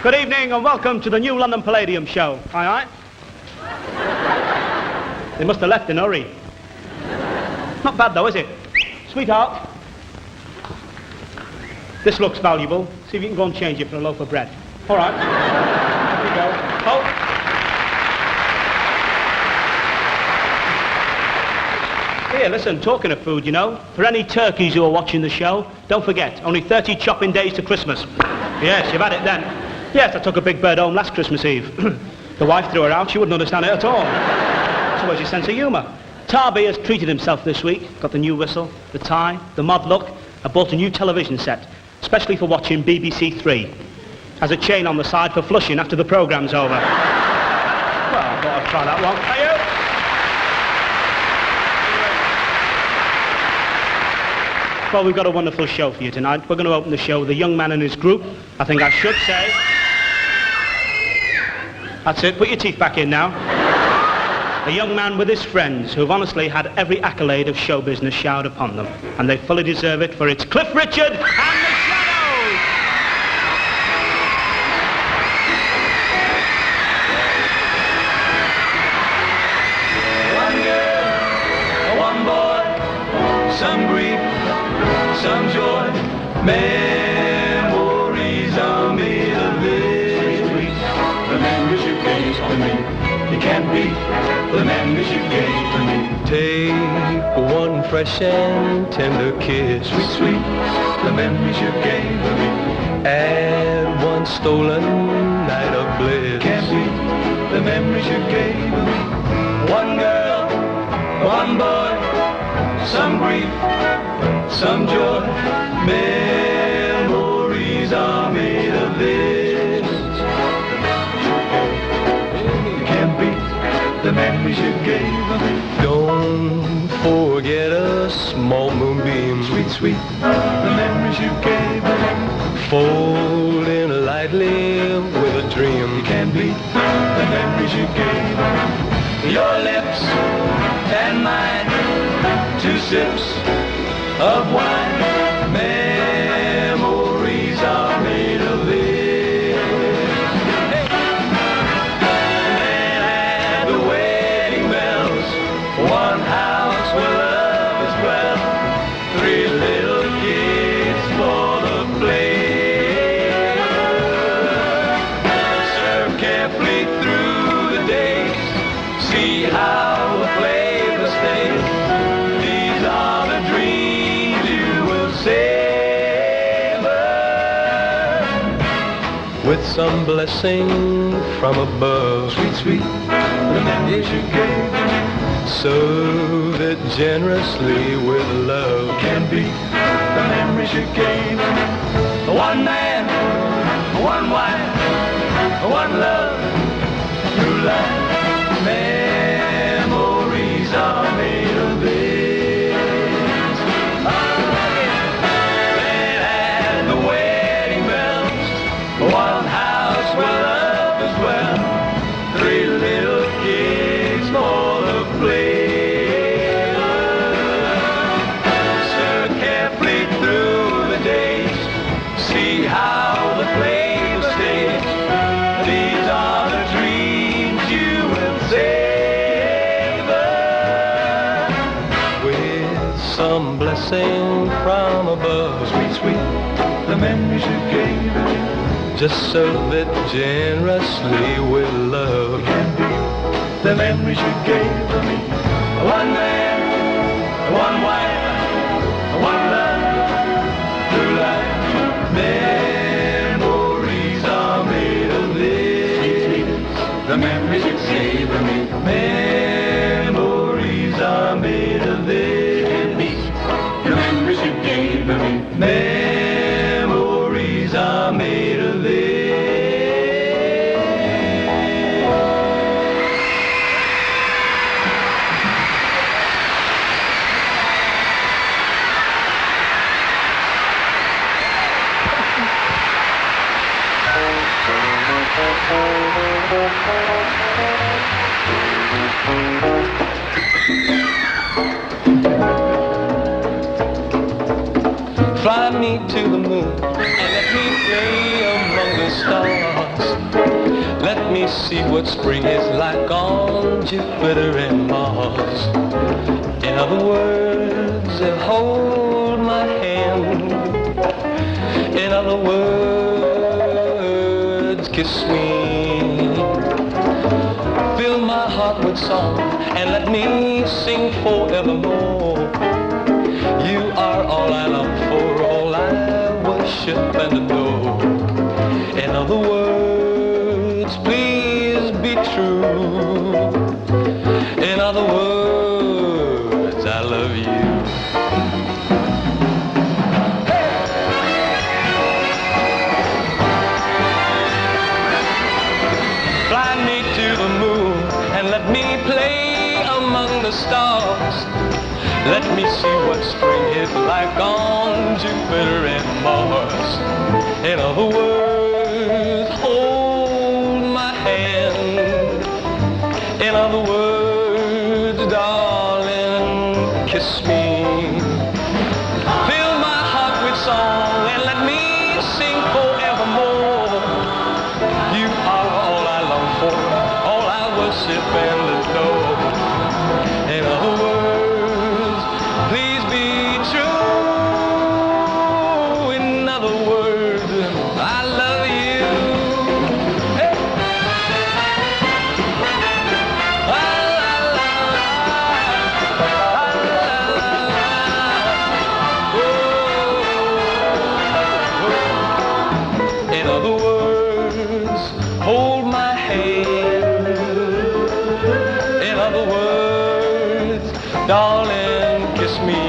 Good evening and welcome to the new London Palladium show. Aye, aye? They must have left in a hurry. Not bad though, is it? Sweetheart, this looks valuable. See if you can go and change it for a loaf of bread. All right. Here you go. Oh. Here, listen, talking of food, you know, for any turkeys who are watching the show, don't forget, only 30 chopping days to Christmas. Yes, you've had it then. Yes, I took a big bird home last Christmas Eve. The wife threw her out, she wouldn't understand it at all. So where's your sense of humour? Tarby has treated himself this week. Got the new whistle, the tie, the mod look. I bought a new television set, especially for watching BBC Three. Has a chain on the side for flushing after the programme's over. Well, I thought I'd try that one. Are you? Well, we've got a wonderful show for you tonight. We're going to open the show with a young man and his group. I think I should say... That's it, put your teeth back in now. A young man with his friends who've honestly had every accolade of show business showered upon them. And they fully deserve it, for it's Cliff Richard and the Shadows! One girl, one boy, some grief, some joy, memories are made of this. The memories you gave to me, you can't beat the memories you gave to me. Take one fresh and tender kiss, sweet, sweet, the memories you gave to me. Add one stolen night of bliss, can't beat the memories you gave to me. One girl, one boy, some grief, some joy, memories are made of this. You can't beat the memories you gave me. Don't forget a small moonbeam, sweet, sweet, the memories you gave me. Folding lightly with a dream. You can't beat the memories you gave me. Your lips and mine, two sips of wine, memories are made of this. Then add the wedding bells, one house where love is dwelt, three little kids for the play. Serve carefully through the days, see how the flavor stays. These are the dreams you will savor, with some blessing from above. Sweet, sweet, the memories you gave me. Serve it generously with love. Can't beat the memories you gave me. One man, one wife, one love, true life. Memories are made of this. Then add the wedding bells, one house where love is well, three little kids for the play. Serve carefully through the days, see how the flavor stays. These are the dreams you will savor, with some blessing from above. Sweet, sweet, the memories you gave me. Just serve it generously with love. Can't beat the memories you gave to me. One man, one wife, one love, true life. Memories are made of this. The memories you gave to me. Memories are made of this. The memories you gave to me. Memories are made of this. Fly me to the moon and let me play among the stars. Let me see what spring is like on Jupiter and Mars. In other words, hold my hand. In other words, kiss me. Fill my heart with song and let me sing forevermore. You are all I long for, all I worship and adore. In other words, please be true. In other words, I love you. Fly me to the moon and let me play among the stars. Let me see what spring is like on Jupiter and Mars. In other words, hold my hand. In other words, darling, kiss me. Fill my heart with song and let me sing forevermore. You are all I long for, all I worship and adore. In other words, please be true. In other words, I love you. Hey. La, la, la, la, oh. In other words, hold my hand. In other words, darling, kiss me.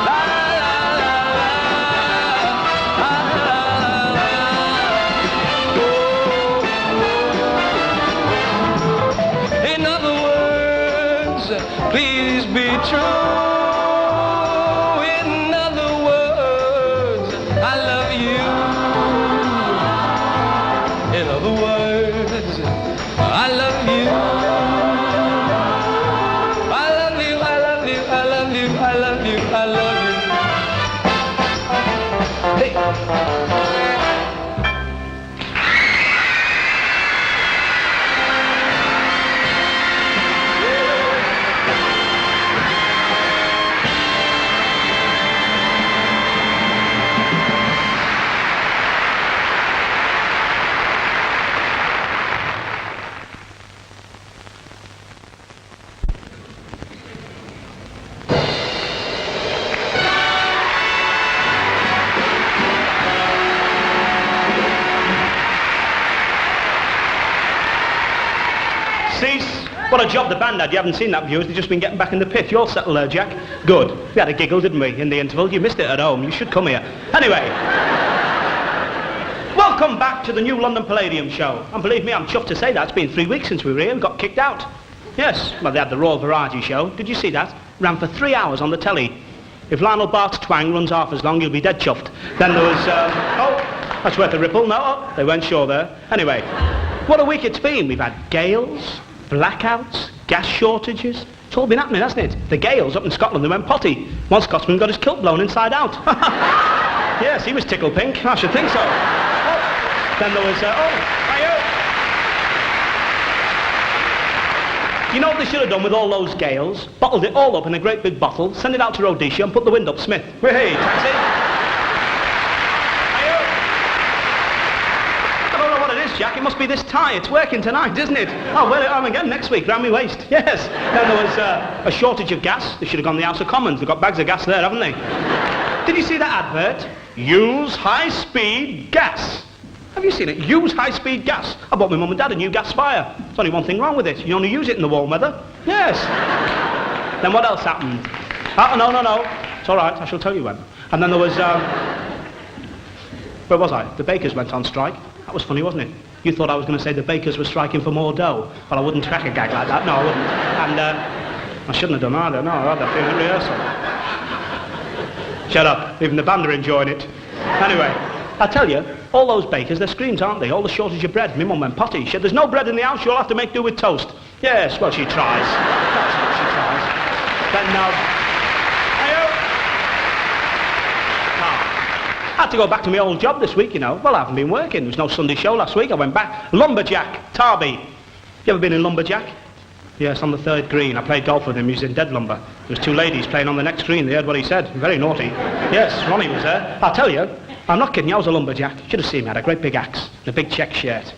La, la, la, la, la, la, oh. In other words, please be true. In other words, I love you. In other words, I love you. I love you, I love you, I love you, I love you, I love you. Hey. Cease. What a job the band had. You haven't seen that, viewers. They've just been getting back in the pit. You all settled there, Jack? Good. We had a giggle, didn't we, in the interval? You missed it at home. You should come here. Anyway. Welcome back to the new London Palladium show. And believe me, I'm chuffed to say that. It's been 3 weeks since we were here. We got kicked out. Yes. Well, they had the Royal Variety Show. Did you see that? Ran for 3 hours on the telly. If Lionel Bart's twang runs half as long, you'll be dead chuffed. Then there was, oh, that's worth a ripple. No, oh, they weren't sure there. Anyway, what a week it's been. We've had gales, blackouts, gas shortages. It's all been happening, hasn't it? The gales up in Scotland, they went potty. One Scotsman got his kilt blown inside out. Yes, he was tickle pink. I should think so. Oh, then there was, you know what they should have done with all those gales? Bottled it all up in a great big bottle, send it out to Rhodesia and put the wind up Smith. Hey, taxi. I don't know what it is, Jack. It must be this tie. It's working tonight, isn't it? I'll wear it on again next week, round my waist. Yes. Then there was a shortage of gas. They should have gone to the House of Commons. They've got bags of gas there, haven't they? Did you see that advert? Use high-speed gas. Have you seen it? Use high-speed gas. I bought my mum and dad a new gas fire. There's only one thing wrong with it. You only use it in the warm weather. Yes. Then what else happened? Oh, no. It's all right. I shall tell you when. And then there was, where was I? The bakers went on strike. That was funny, wasn't it? You thought I was going to say the bakers were striking for more dough. Well, I wouldn't crack a gag like that. No, I wouldn't. And I shouldn't have done either. No, I had that thing at rehearsal. Shut up. Even the band are enjoying it. Anyway, I tell you, all those bakers, they're screens, aren't they? All the shortage of bread. My mum went potty. She said, there's no bread in the house, you'll have to make do with toast. Yes, well, she tries. That's what she tries. Then, I had to go back to my old job this week, you know. Well, I haven't been working. There was no Sunday show last week. I went back. Lumberjack, Tarby. You ever been in Lumberjack? Yes, on the 3rd green. I played golf with him. He was in dead lumber. There was 2 ladies playing on the next green. They heard what he said. Very naughty. Yes, Ronnie was there. I'll tell you, I'm not kidding you. I was a lumberjack. You should have seen me. I had a great big axe and a big check shirt.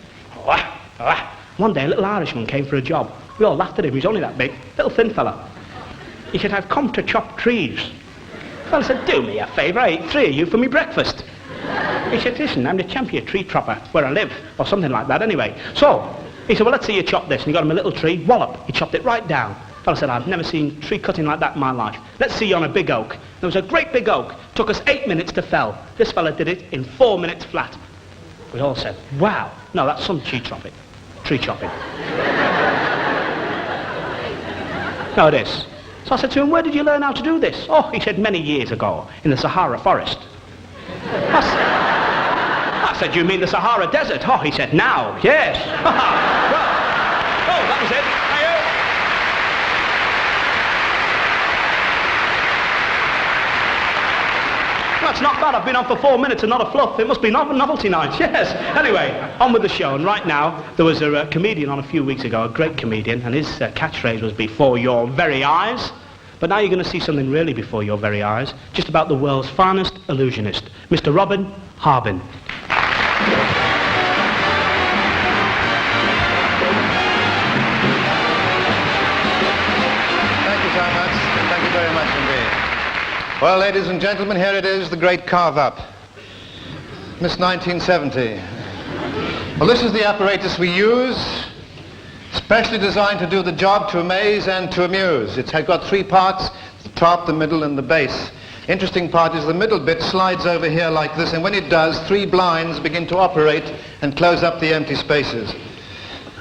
One day, a little Irishman came for a job. We all laughed at him. He was only that big. Little thin fella. He said, I've come to chop trees. Well, I said, do me a favour. I ate 3 of you for me breakfast. He said, listen, I'm the champion tree chopper where I live, or something like that anyway. So, he said, well, let's see you chop this. And he got him a little tree, wallop. He chopped it right down. Well, I said, I've never seen tree cutting like that in my life. Let's see you on a big oak. There was a great big oak. Took us 8 minutes to fell. This fella did it in 4 minutes flat. We all said, wow. No, that's some tree chopping. Tree chopping. No, it is. So I said to him, where did you learn how to do this? Oh, he said, many years ago, in the Sahara forest. I said, you mean the Sahara Desert? Oh, he said, now, yes. Well, oh, that was it. Hi-yo. That's not bad. I've been on for 4 minutes and not a fluff. It must be novelty night, yes. Anyway, on with the show. And right now, there was a comedian on a few weeks ago, a great comedian, and his catchphrase was, before your very eyes. But now you're going to see something really before your very eyes, just about the world's finest illusionist, Mr. Robin Harbin. Thank you so much. Thank you very much indeed. Well, ladies and gentlemen, here it is, the great carve-up. Miss 1970. Well, this is the apparatus we use, specially designed to do the job, to amaze and to amuse. It's got 3 parts, the top, the middle, and the base. Interesting part is the middle bit slides over here like this, and when it does, 3 blinds begin to operate and close up the empty spaces.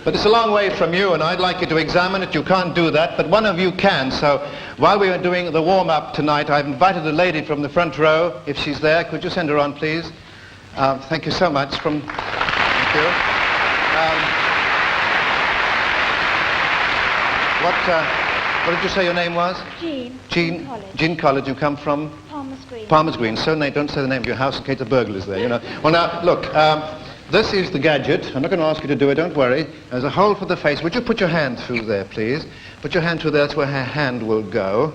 But it's a long way from you, and I'd like you to examine it. You can't do that, but one of you can. So while we are doing the warm-up tonight, I've invited a lady from the front row. If she's there, could you send her on, please? Thank you so much. Thank you. What did you say your name was? Jean. Jean. College. Jean College. You come from? Palmer's Green. Palmer's Green. So don't say the name of your house in case a burglar is there, you know. Well, now, look, this is the gadget. I'm not going to ask you to do it, don't worry. There's a hole for the face. Would you put your hand through there, please? Put your hand through there. That's where her hand will go.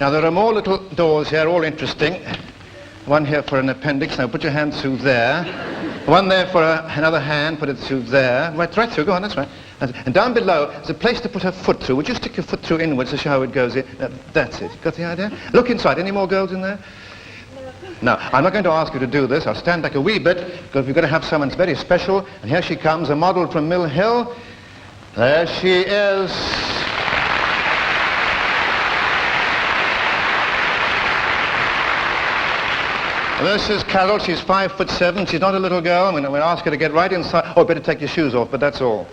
Now, there are more little doors here, all interesting. One here for an appendix. Now, put your hand through there. One there for another hand. Put it through there. Right through. Go on, that's right. And down below, there's a place to put her foot through. Would you stick your foot through inwards to show how it goes in? That's it. Got the idea? Look inside. Any more girls in there? No, I'm not going to ask you to do this. I'll stand back a wee bit, because we've got to have someone very special. And here she comes, a model from Mill Hill. There she is. This is Carol. She's 5'7". She's not a little girl. I'm going to ask her to get right inside. Oh, better take your shoes off, but that's all.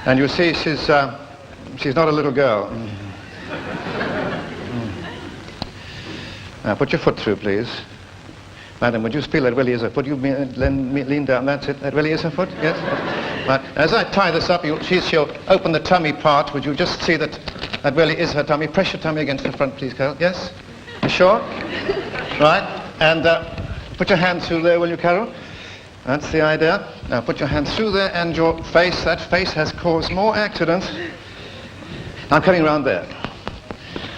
And you see, she's not a little girl. Now, put your foot through, please. Madam, would you feel that really is a foot? You lean down. That's it. That really is a foot? Yes? Right. As I tie this up, she'll open the tummy part. Would you just see that that really is her tummy? Press your tummy against the front, please, Carol. Yes? You sure? Right. And put your hand through there, will you, Carol? That's the idea. Now, put your hand through there, and your face. That face has caused more accidents. I'm coming round there.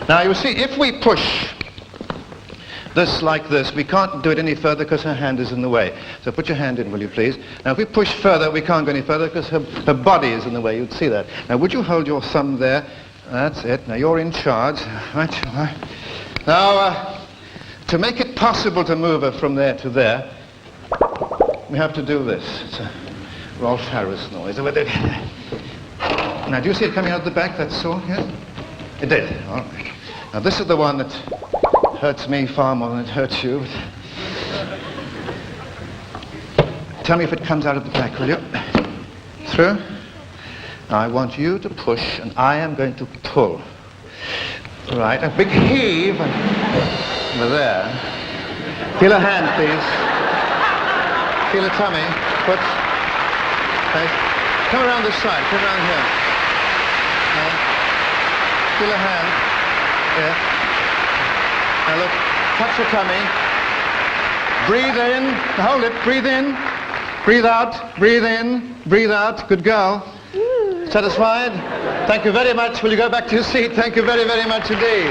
Now, you see, if we push this like this, we can't do it any further because her hand is in the way. So put your hand in, will you, please? Now, if we push further, we can't go any further because her body is in the way. You'd see that. Now, would you hold your thumb there? That's it. Now, you're in charge. Right. Now, to make it possible to move her from there to there, we have to do this. It's a Rolf Harris noise. Now, do you see it coming out the back, that saw? Yes? It did. All right. Now, this is the one that hurts me far more than it hurts you. Tell me if it comes out of the back, will you? Through? Now, I want you to push, and I am going to pull. Right, a big heave. Over there. Feel her hand, please. Feel her tummy. Put. Okay. Come around this side. Come around here. Feel her hand. Yeah. Now look. touch your tummy. Breathe in. Hold it. Breathe in. Breathe out. Breathe in. Breathe out. Good girl. Satisfied? Thank you very much. Will you go back to your seat? Thank you very, very much indeed.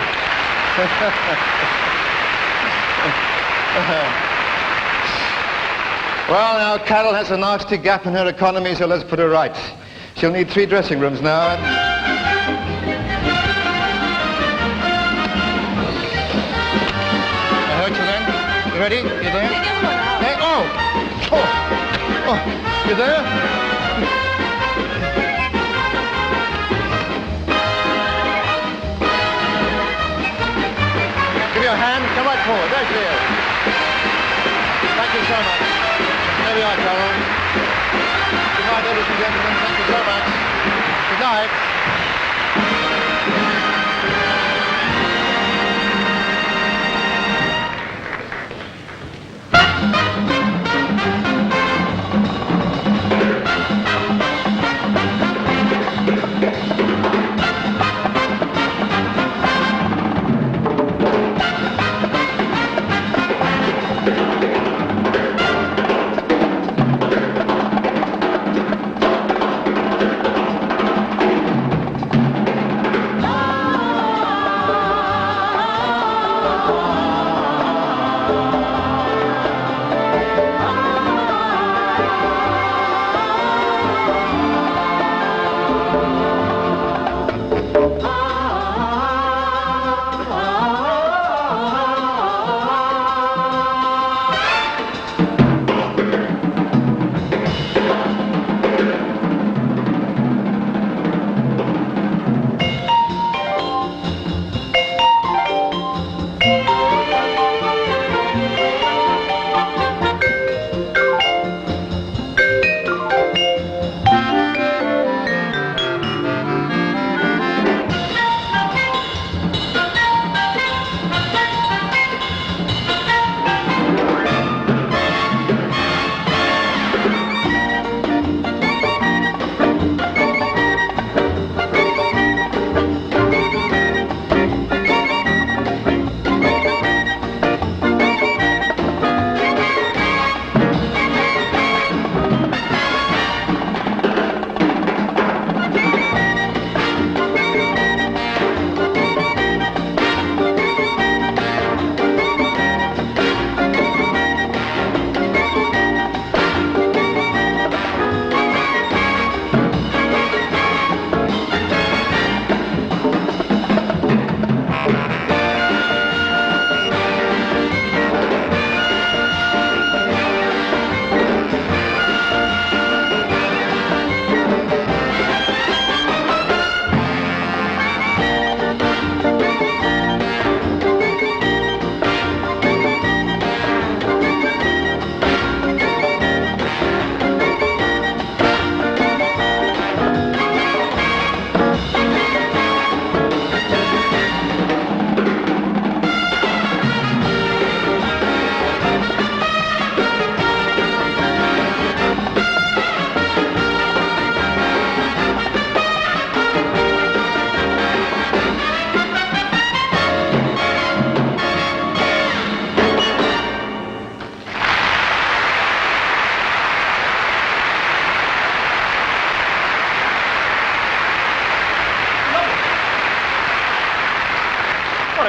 Well, now, Carol has a nasty gap in her economy, so let's put her right. She'll need 3 dressing rooms now. I heard you then. You ready? You there? Hey, oh! You there? Give me your hand. Come right forward. There she is. Thank you so much. There we are, Carol. Good night, ladies and gentlemen. Thank you so much. Good night.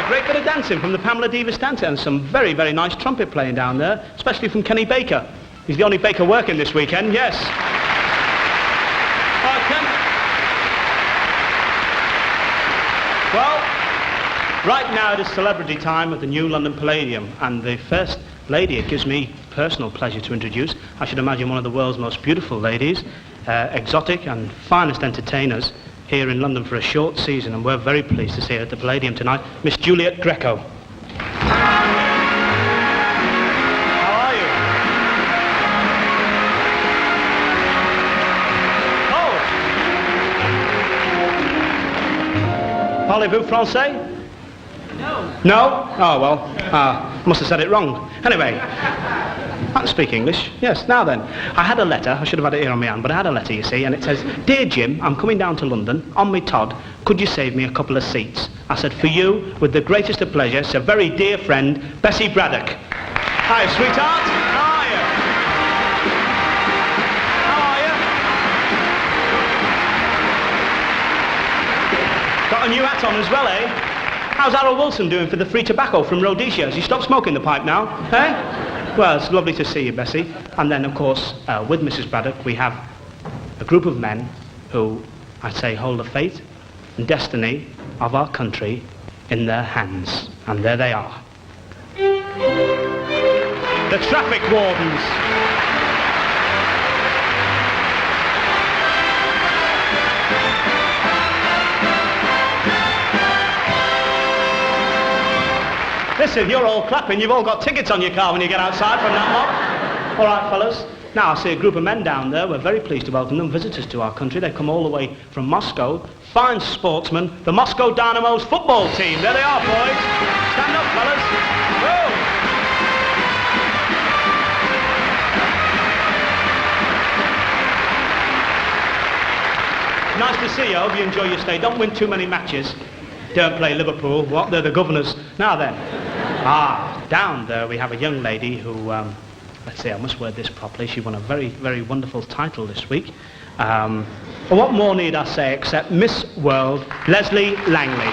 a great bit of dancing from the Palladium stanza, and some very, very nice trumpet playing down there, especially from Kenny Baker. He's the only Baker working this weekend, yes. Ken. Well, right now it is celebrity time at the new London Palladium, and the first lady it gives me personal pleasure to introduce, I should imagine one of the world's most beautiful ladies, exotic and finest entertainers here in London for a short season, and we're very pleased to see her at the Palladium tonight, Miss Juliet Greco. How are you? Oh! Parlez-vous français? No. No? Oh, well, I must have said it wrong. Anyway, I can speak English. Yes, now then. I had a letter. I should have had it here on my hand, but I had a letter, you see, and it says, "Dear Jim, I'm coming down to London on me Todd. Could you save me a couple of seats?" I said, "For you, with the greatest of pleasure, it's a very dear friend, Bessie Braddock." Hi, sweetheart. How are you? How are you? Got a new hat on as well, eh? How's Harold Wilson doing for the free tobacco from Rhodesia? Has he stopped smoking the pipe now? Eh? Well, it's lovely to see you, Bessie. And then, of course, with Mrs. Braddock, we have a group of men who, I'd say, hold the fate and destiny of our country in their hands. And there they are. The traffic wardens. Listen, you're all clapping. You've all got tickets on your car when you get outside from that lot. All right, fellas. Now, I see a group of men down there. We're very pleased to welcome them, visitors to our country. They've come all the way from Moscow. Fine sportsmen. The Moscow Dynamo's football team. There they are, boys. Stand up, fellas. Whoa. Nice to see you. I hope you enjoy your stay. Don't win too many matches. Don't play Liverpool. What? They're the governors. Now then. Down there we have a young lady who, let's see, I must word this properly. She won a very, very wonderful title this week. What more need I say except Miss World, Leslie Langley.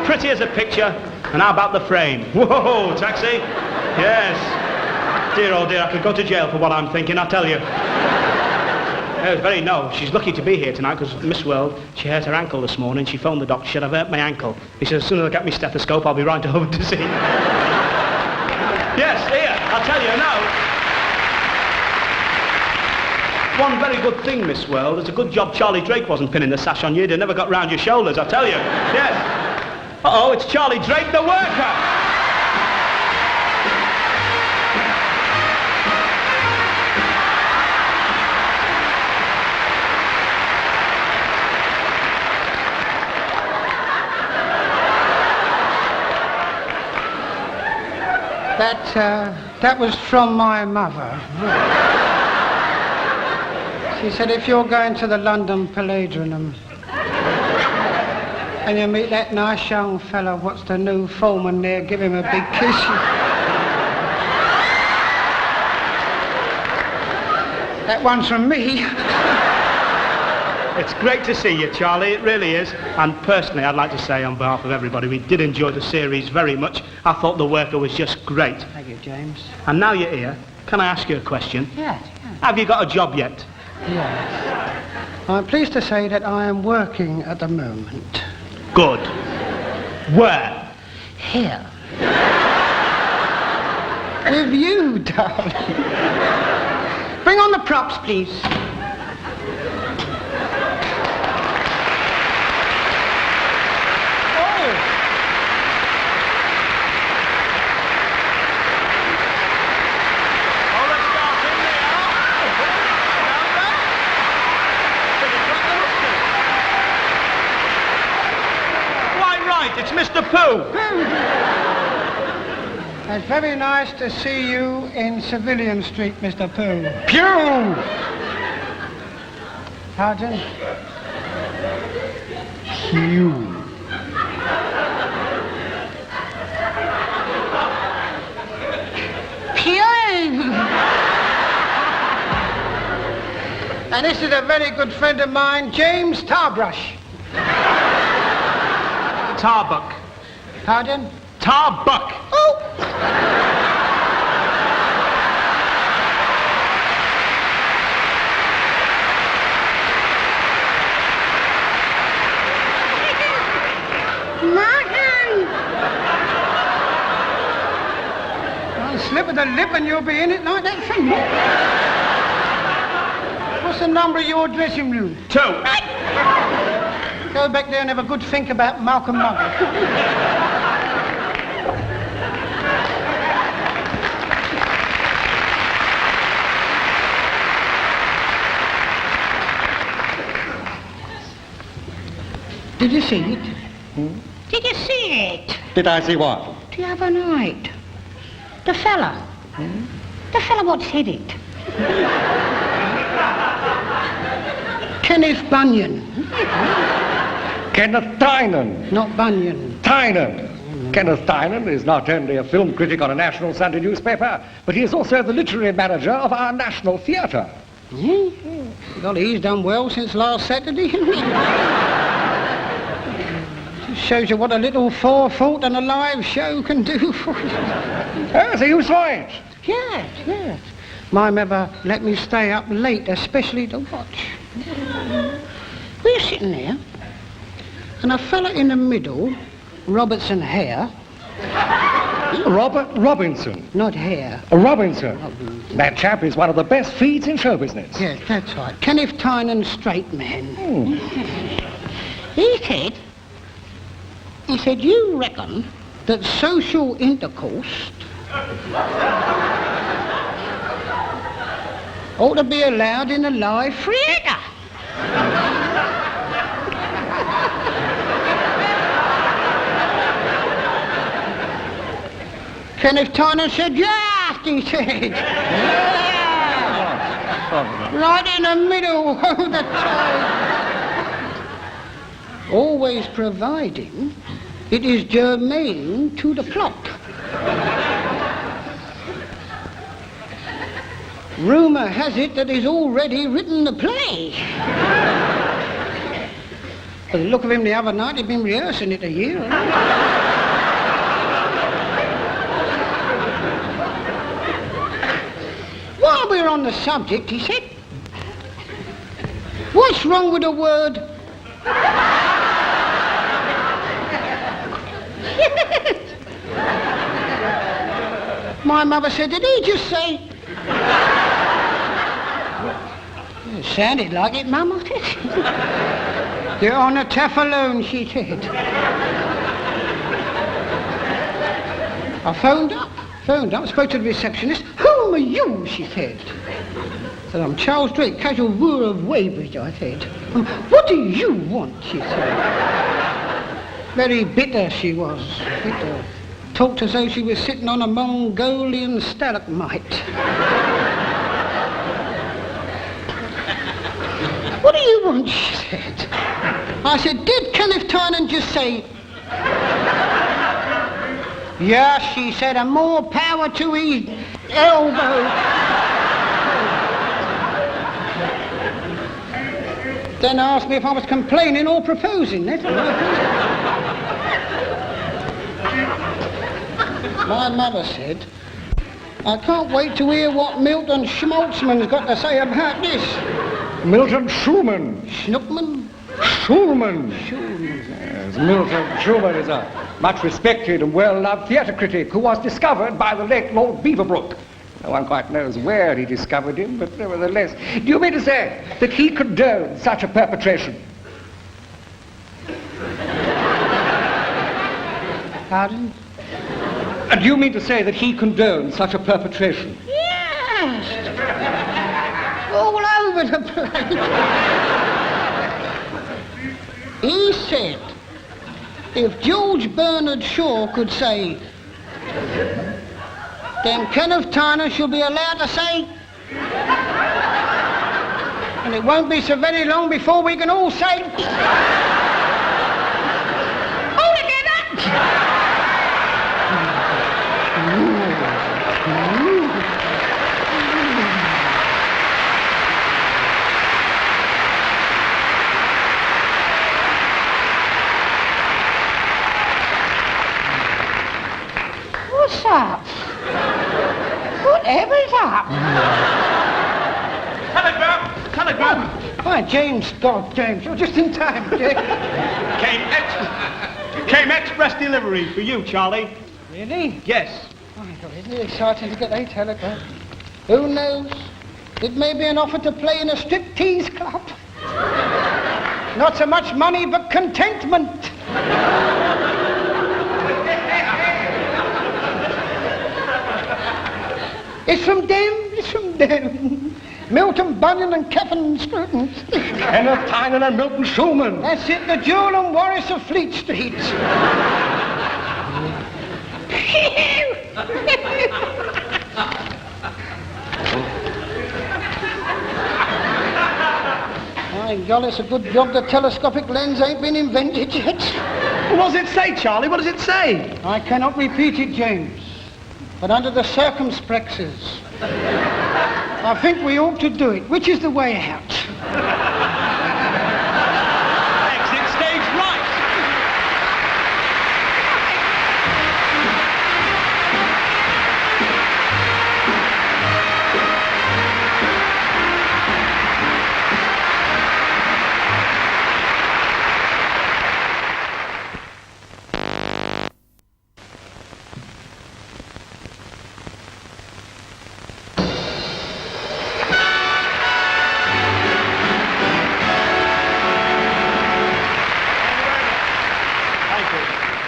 Pretty as a picture, and how about the frame? Whoa, taxi? Yes. Dear, oh dear, I could go to jail for what I'm thinking, I tell you. She's lucky to be here tonight, because Miss World, she hurt her ankle this morning. She phoned the doctor, she said, "I've hurt my ankle." He said, "As soon as I get my stethoscope, I'll be right over to see you." Yes, here, I'll tell you now. One very good thing, Miss World, it's a good job Charlie Drake wasn't pinning the sash on you. It never got round your shoulders, I tell you. Yes. Uh-oh, it's Charlie Drake, the worker! That was from my mother. She said, if you're going to the London Palladium and you meet that nice young fella, what's the new foreman there, give him a big kiss. That one's from me. It's great to see you, Charlie, it really is. And personally, I'd like to say on behalf of everybody, we did enjoy the series very much. I thought The Worker was just great. Thank you, James. And now you're here, can I ask you a question? Yes. Have you got a job yet? Yes. I'm pleased to say that I am working at the moment. Good. Where? Here. With you, darling. Bring on the props, please. It's Mr. Pooh. It's very nice to see you in Civilian Street, Mr. Pooh. Pew! Pardon? Pew. Pew! And this is a very good friend of mine, James Tarbrush. Tarbuck. Pardon? Tarbuck. Oh! Martin! One slip of the lip and you'll be in it like that thing. What's the number of your dressing room? 2. Go back there and have a good think about Malcolm Mugger. Did you see it? Did you see it? Did I see what? The other night. The fella. The fella what said it. Kenneth Bunyan. Kenneth Tynan. Not Bunyan. Tynan. Kenneth Tynan is not only a film critic on a national Sunday newspaper, but he is also the literary manager of our National Theatre. Well, he's done well since last Saturday. Just shows you what a little forethought and a live show can do for you. Oh, so you saw it? Yes. My mother let me stay up late, especially to watch. We were sitting there, and a fella in the middle, Robertson Hare. Robert Robinson. Not Hare. Robinson. That chap is one of the best feeds in show business. Yes, that's right. Kenneth Tynan, straight man. He said, you reckon that social intercourse ought to be allowed in a live theatre? Kenneth Tynan said, yes, he said. Yeah. Right in the middle of the time. Always providing it is germane to the plot. Rumour has it that he's already written the play. By the look of him the other night, he'd been rehearsing it a year. While we're on the subject, he said, what's wrong with the word? My mother said, did he just say? It sounded like it, Mum. You're on a tough alone, she said. I phoned up, spoke to the receptionist. Who are you, she said. I said, I'm Charles Drake, casual wooer of Weybridge, I said. What do you want, she said. Very bitter she was, bitter. Talked as though she was sitting on a Mongolian stalagmite. What do you want, she said. I said, did Kenneth Tynan just say... Yes, she said, and more power to his elbow. Then asked me if I was complaining or proposing. That's what I thought. My mother said, I can't wait to hear what Milton Schmaltzman's got to say about this. Milton Schumann. Schnookman? Schulman. Yes, Milton Schumann is a much respected and well-loved theatre critic who was discovered by the late Lord Beaverbrook. No one quite knows where he discovered him, but nevertheless. Do you mean to say that he condoned such a perpetration? Pardon? And do you mean to say that he condoned such a perpetration? Yes. All over the place. He said, if George Bernard Shaw could say, then Kenneth Tynan shall be allowed to say, and it won't be so very long before we can all say, all together. What's up? Whatever's up? Telegram! Hi, James. God, James, you're just in time, Dick. Came express delivery for you, Charlie. Really? Yes. Oh, my God, isn't it exciting to get a telegram? Who knows? It may be an offer to play in a striptease club. Not so much money, but contentment. It's from them. Milton Bunyan and Keffin Scruton. Kenneth Tynan and Milton Schulman. That's it, the Jewel and Morris of Fleet Street. My golly, it's a good job the telescopic lens ain't been invented yet. What does it say, Charlie? What does it say? I cannot repeat it, James. But under the circumsprexes, I think we ought to do it. Which is the way out? Exit stage right.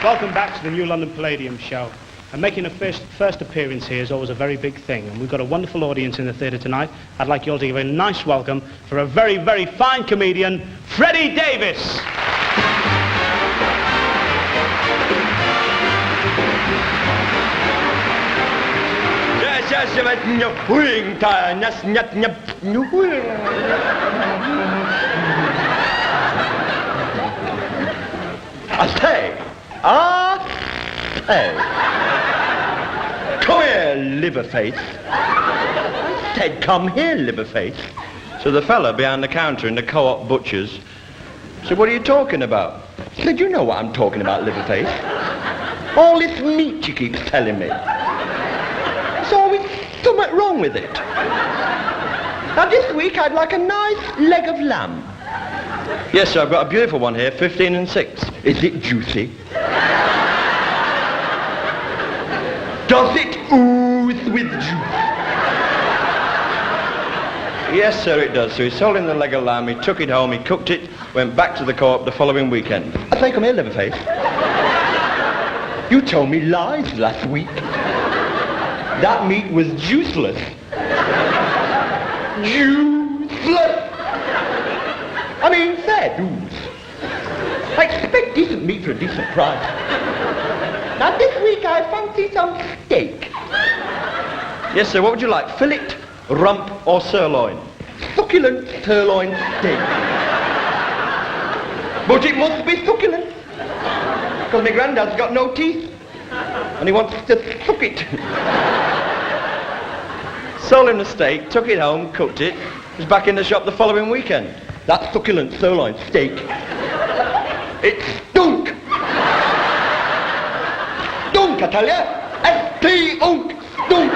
Welcome back to the New London Palladium show. And making a first appearance here is always a very big thing. And we've got a wonderful audience in the theatre tonight. I'd like you all to give a nice welcome for a very, very fine comedian, Freddie Davis. Hey. Come here, Liverface. I said, come here, Liverface. So the fella behind the counter in the co-op butcher's said, what are you talking about? I said, you know what I'm talking about, Liverface. All this meat you keep telling me. There's always something wrong with it. Now this week I'd like a nice leg of lamb. Yes, sir, I've got a beautiful one here, 15 and 6. Is it juicy? Does it ooze with juice? Yes, sir, it does. So he sold him the leg of lamb, he took it home, he cooked it, went back to the co-op the following weekend. I say, come here, Liverface. You told me lies last week. That meat was juiceless. Juiceless! I mean, fair dues. I expect decent meat for a decent price. Now this week I fancy some steak. Yes, sir, what would you like? Fillet, rump or sirloin? Succulent sirloin steak. But it must be succulent. Because my granddad's got no teeth. And he wants to suck it. Sold him the steak, took it home, cooked it. Was back in the shop the following weekend. That succulent sirloin steak. It stunk. Stunk, I tell you. S-T-unk, stunk.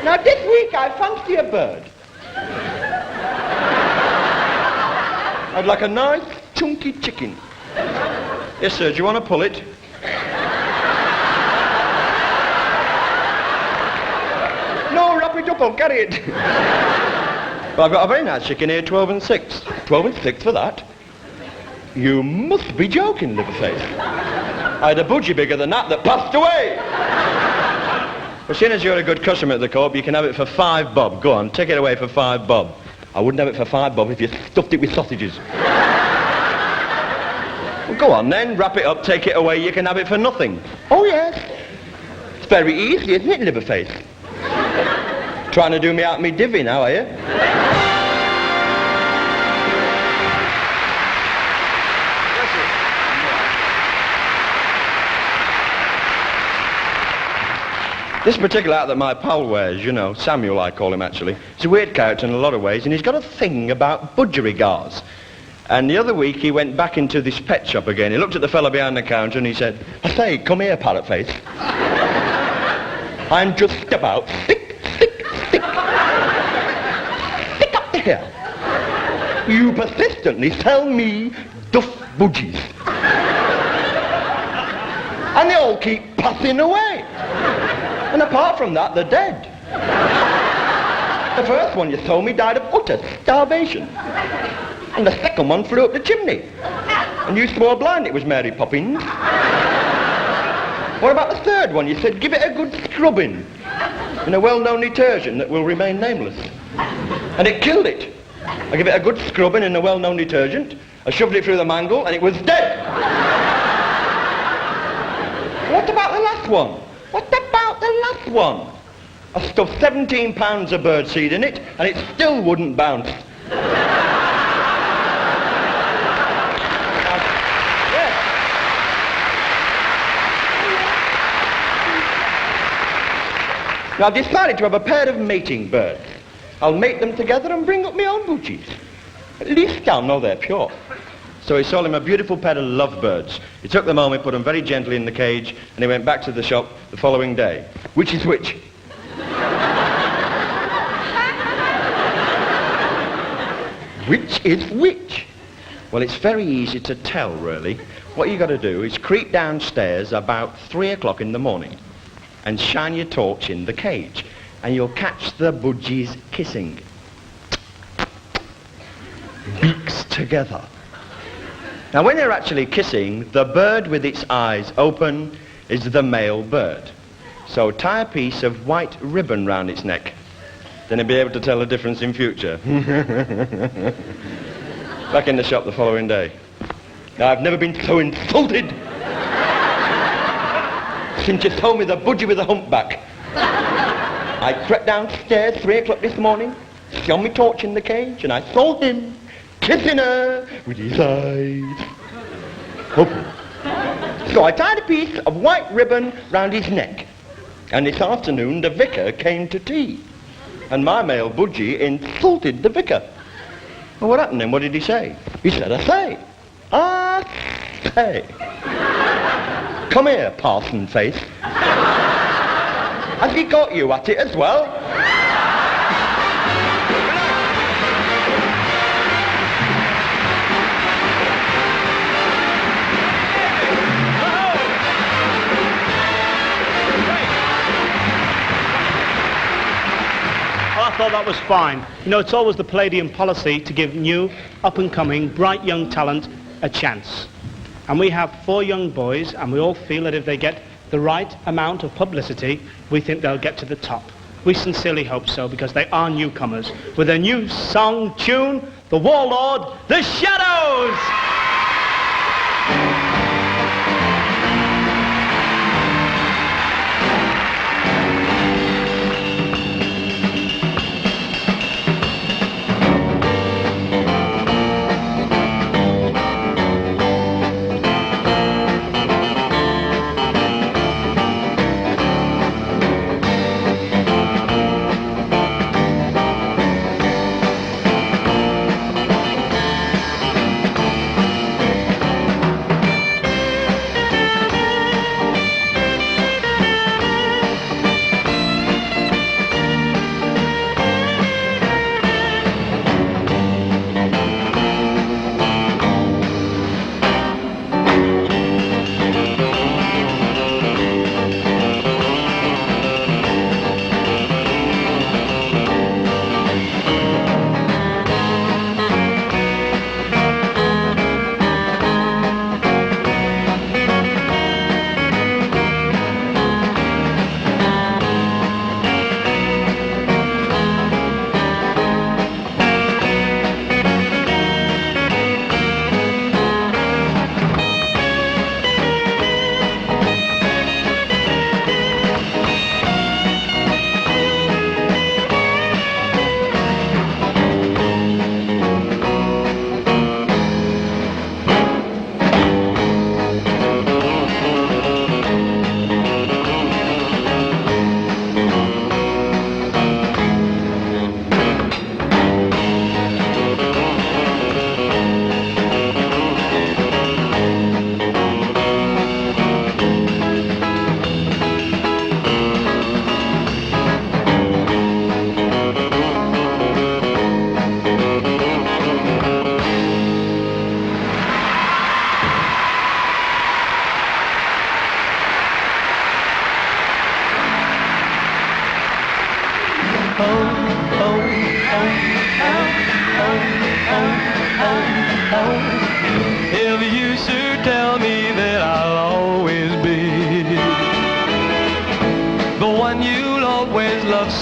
Now this week I fancy a bird. I'd like a nice chunky chicken. Yes, sir, do you want to pull it? No, wrap it up, I'll carry it. But I've got a very nice chicken here, 12 and 6. 12 and 6 for that? You must be joking, Liverface. I had a budgie bigger than that passed away. Well, seeing as you're a good customer at the co-op, you can have it for 5 bob. Go on, take it away for 5 bob. I wouldn't have it for 5 bob if you stuffed it with sausages. Well, go on then, wrap it up, take it away, you can have it for nothing. Oh, yes. It's very easy, isn't it, Liverface? Trying to do me out me divvy now, are you? This particular hat that my pal wears, you know, Samuel I call him actually, he's a weird character in a lot of ways, and he's got a thing about budgerigars. And the other week he went back into this pet shop again. He looked at the fella behind the counter and he said, I say, come here, parrot face. I'm just about stick up to here. You persistently sell me duff budgies. And they all keep passing away. And apart from that, they're dead. The first one you sold me died of utter starvation. And the second one flew up the chimney. And you swore blind it was Mary Poppins. What about the third one? You said, give it a good scrubbing. in a well-known detergent that will remain nameless. And it killed it. I gave it a good scrubbing in a well-known detergent. I shoved it through the mangle and it was dead. What about the last one? What about the last one? I stuffed 17 pounds of birdseed in it and it still wouldn't bounce. Now, I've decided to have a pair of mating birds. I'll mate them together and bring up my own budgies. At least I'll know they're pure. So he sold him a beautiful pair of lovebirds. He took them home, he put them very gently in the cage, and he went back to the shop the following day. Which is which? Which is which? Well, it's very easy to tell, really. What you got to do is creep downstairs about 3 o'clock in the morning and shine your torch in the cage, and you'll catch the budgies kissing. Beaks together. Now, when they're actually kissing, the bird with its eyes open is the male bird. So tie a piece of white ribbon round its neck. Then you'll be able to tell the difference in future. Back in the shop the following day. Now, I've never been so insulted since you told me the budgie with the humpback. I crept downstairs 3 o'clock this morning, shone my torch in the cage, and I saw him kissing her with his eyes open. So I tied a piece of white ribbon round his neck, and this afternoon the vicar came to tea, and my male budgie insulted the vicar. Well, what happened then? What did he say? He said, I say. Come here, parson face. Has he got you at it as well? I thought that was fine. You know, it's always the Palladium policy to give new, up-and-coming, bright young talent a chance. And we have 4 young boys, and we all feel that if they get the right amount of publicity, we think they'll get to the top. We sincerely hope so, because they are newcomers with a new song tune, The Warlord, The Shadows!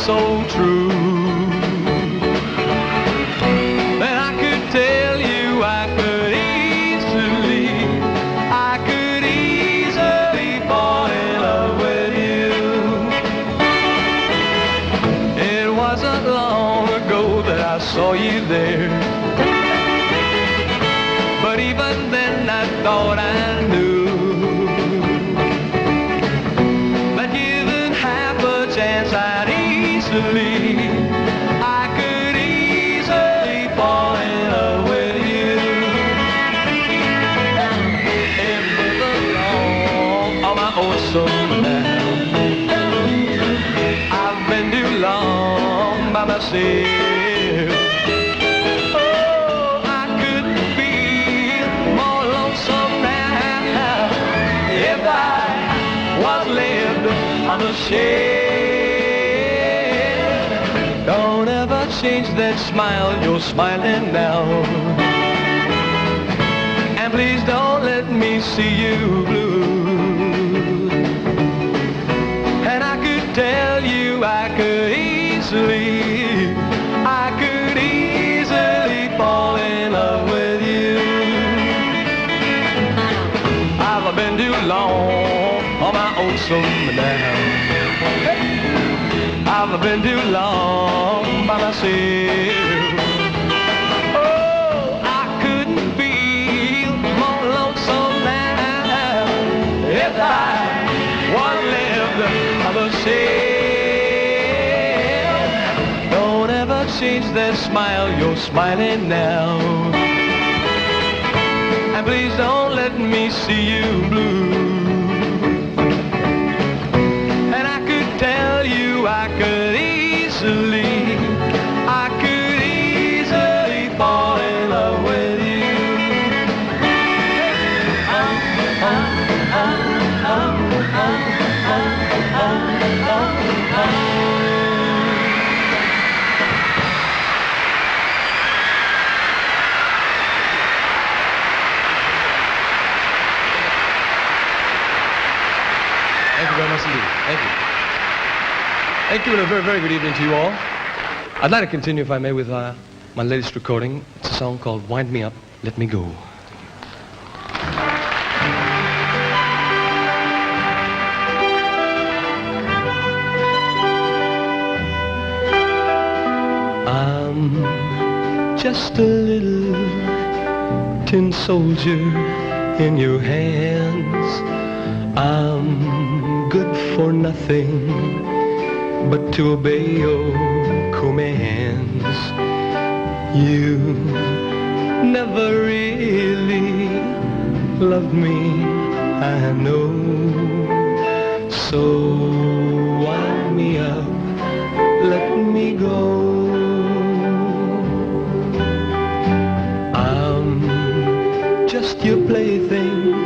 so true. Then I could tell you I could easily fall in love with you. It wasn't long ago that I saw you there, but even then I thought I knew that given half a chance I could easily fall in love with you. And with the long of my own soul now, I've been too long by myself. Oh, I couldn't feel more lonesome now if I was left on the shelf. Don't ever change that smile, you're smiling now. And please don't let me see you blue. And I could tell you I could easily fall in love with you. I've been too long on my own soul now. I've been too long by myself. Oh, I couldn't feel more lonesome now if I was left by myself. Don't ever change that smile, you're smiling now. And please don't let me see you blue. And I could tell you I could easily fall in love with you. Thank you very much indeed. Thank you. Thank you, and a very, very good evening to you all. I'd like to continue, if I may, with my latest recording. It's a song called Wind Me Up, Let Me Go. I'm just a little tin soldier in your hands. I'm good for nothing but to obey your commands. You never really loved me, I know. So wind me up, let me go. I'm just your plaything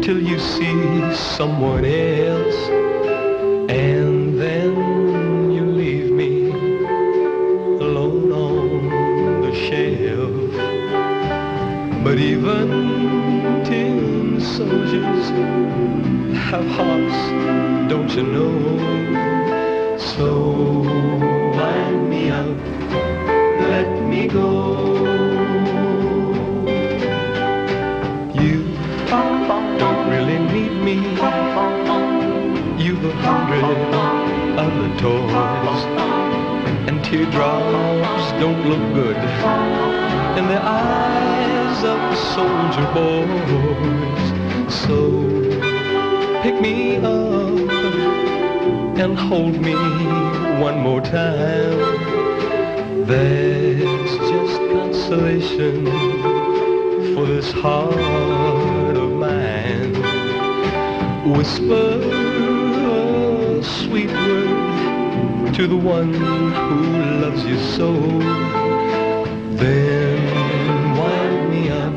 till you see someone else, and then you leave me alone on the shelf. But even tin soldiers have hearts, don't you know? So wind me up, let me go. You don't really need me. You've 100 other toys, and teardrops don't look good in the eyes of soldier boys. So pick me up and hold me one more time. That's just consolation for this heart of mine. Whisper a sweet word to the one who loves you so. Then wind me up,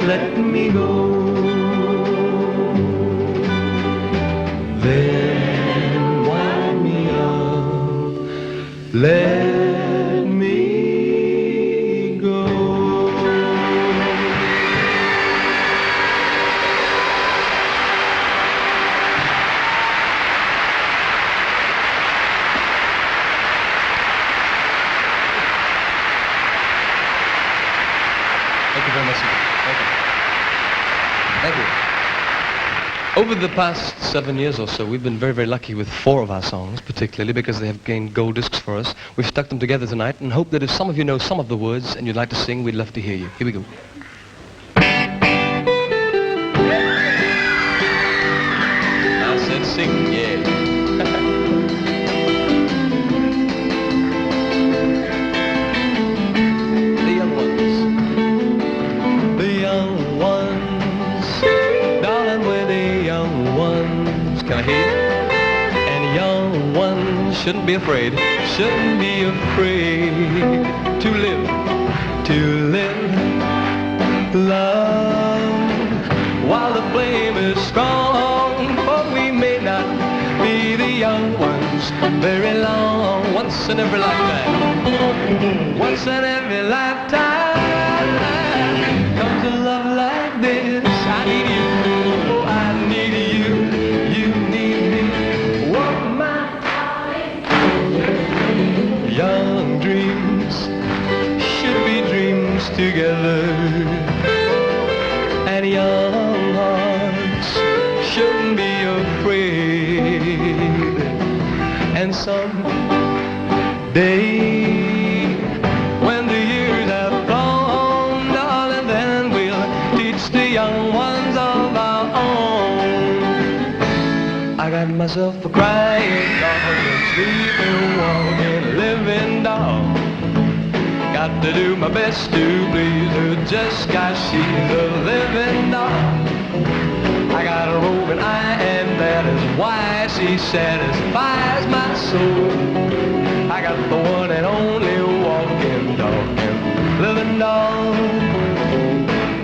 let me go. Then wind me up, let me go. you very much indeed. Thank you. Thank you. Over the past 7 years or so, we've been very, very lucky with 4 of our songs, particularly because they have gained gold discs for us. We've stuck them together tonight and hope that if some of you know some of the words and you'd like to sing, we'd love to hear you. Here we go. I said sing, yeah. The young ones. The young ones. Darling, we're the young ones. Can I hear you? And young ones shouldn't be afraid. Shouldn't be afraid to live. To live. Love. While the flame is strong. For we may not be the young ones very long. Once in every lifetime. Once in every lifetime comes a love like this. I need you. Oh, I need you. You need me. Oh, my young dreams should be dreams together. And young hearts shouldn't be afraid. And someday, when the years have flown, darling, then we'll teach the young ones of our own. I got myself a crying dog, a sleeping, walking, living dog. Got to do my best to please her just 'cause she's a living dog. I got a roving eye and that is why she satisfies my soul. I got the one and only walking, talking, living dog.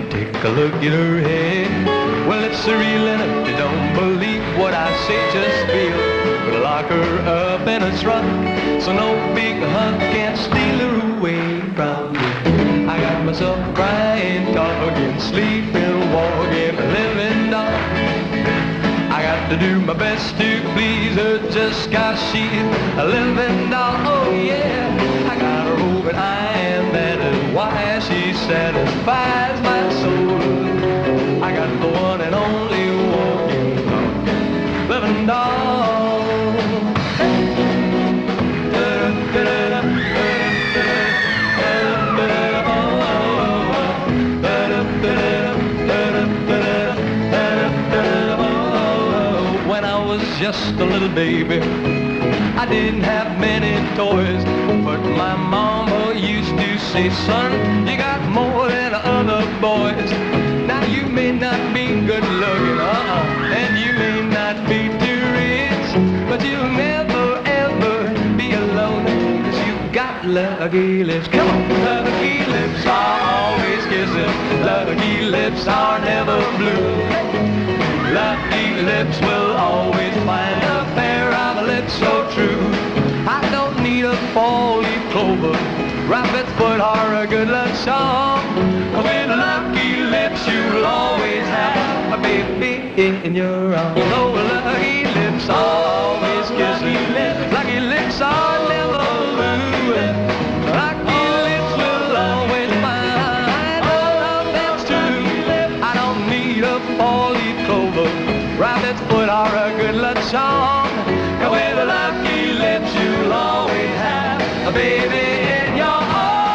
Take a look at her head. Well, it's surreal, and if you don't believe what I say, just feel. But lock her up in a trunk, so no big hug can't steal her away from me. I got myself crying, talking, sleeping, walking, living dog. I got to do my best to please her just 'cause she's a living dog. Oh yeah, I got a roving eye and that is why she satisfies my soul. I got the one and only walking, talking, living dog. Just a little baby, I didn't have many toys, but my mama used to say, son, you got more than other boys. Now you may not be good looking, and you may not be too rich, but you'll never ever be alone, 'cause you've got lucky lips. Come on, lucky lips are always kissing, lucky lips are never blue. Lucky lips will always find a pair of lips so true. I don't need a four-leaf clover, rabbit's foot, or a good luck song. With lucky lips you'll always have a baby in your arms. Oh, lucky lips are always kissing, lucky lips are never blue. Lucky lips will always find a love that's true. I don't need a four-leaf clover, rabbit's foot, or a good luck song. With lucky lips you'll always have a baby in your arms.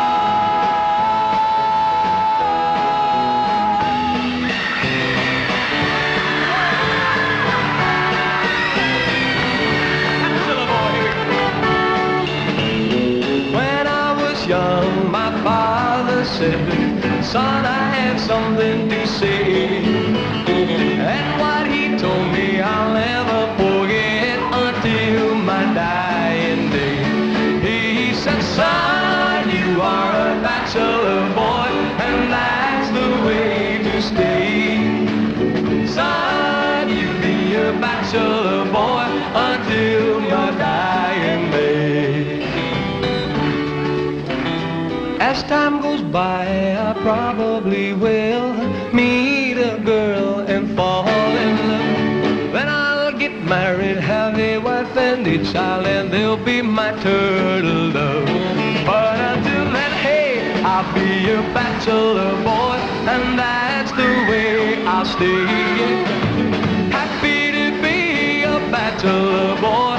When I was young, my father said, son, I have something to say. And what he told me I'll never forget until my dying day. He said, son, you are a bachelor boy, and that's the way to stay. Son, you be a bachelor boy until my dying day. As time goes by, I probably will meet a girl and fall in love. Then I'll get married, have a wife and a child, and they'll be my turtle dove. But until then, hey, I'll be a bachelor boy and that's the way I'll stay. Happy to be a bachelor boy.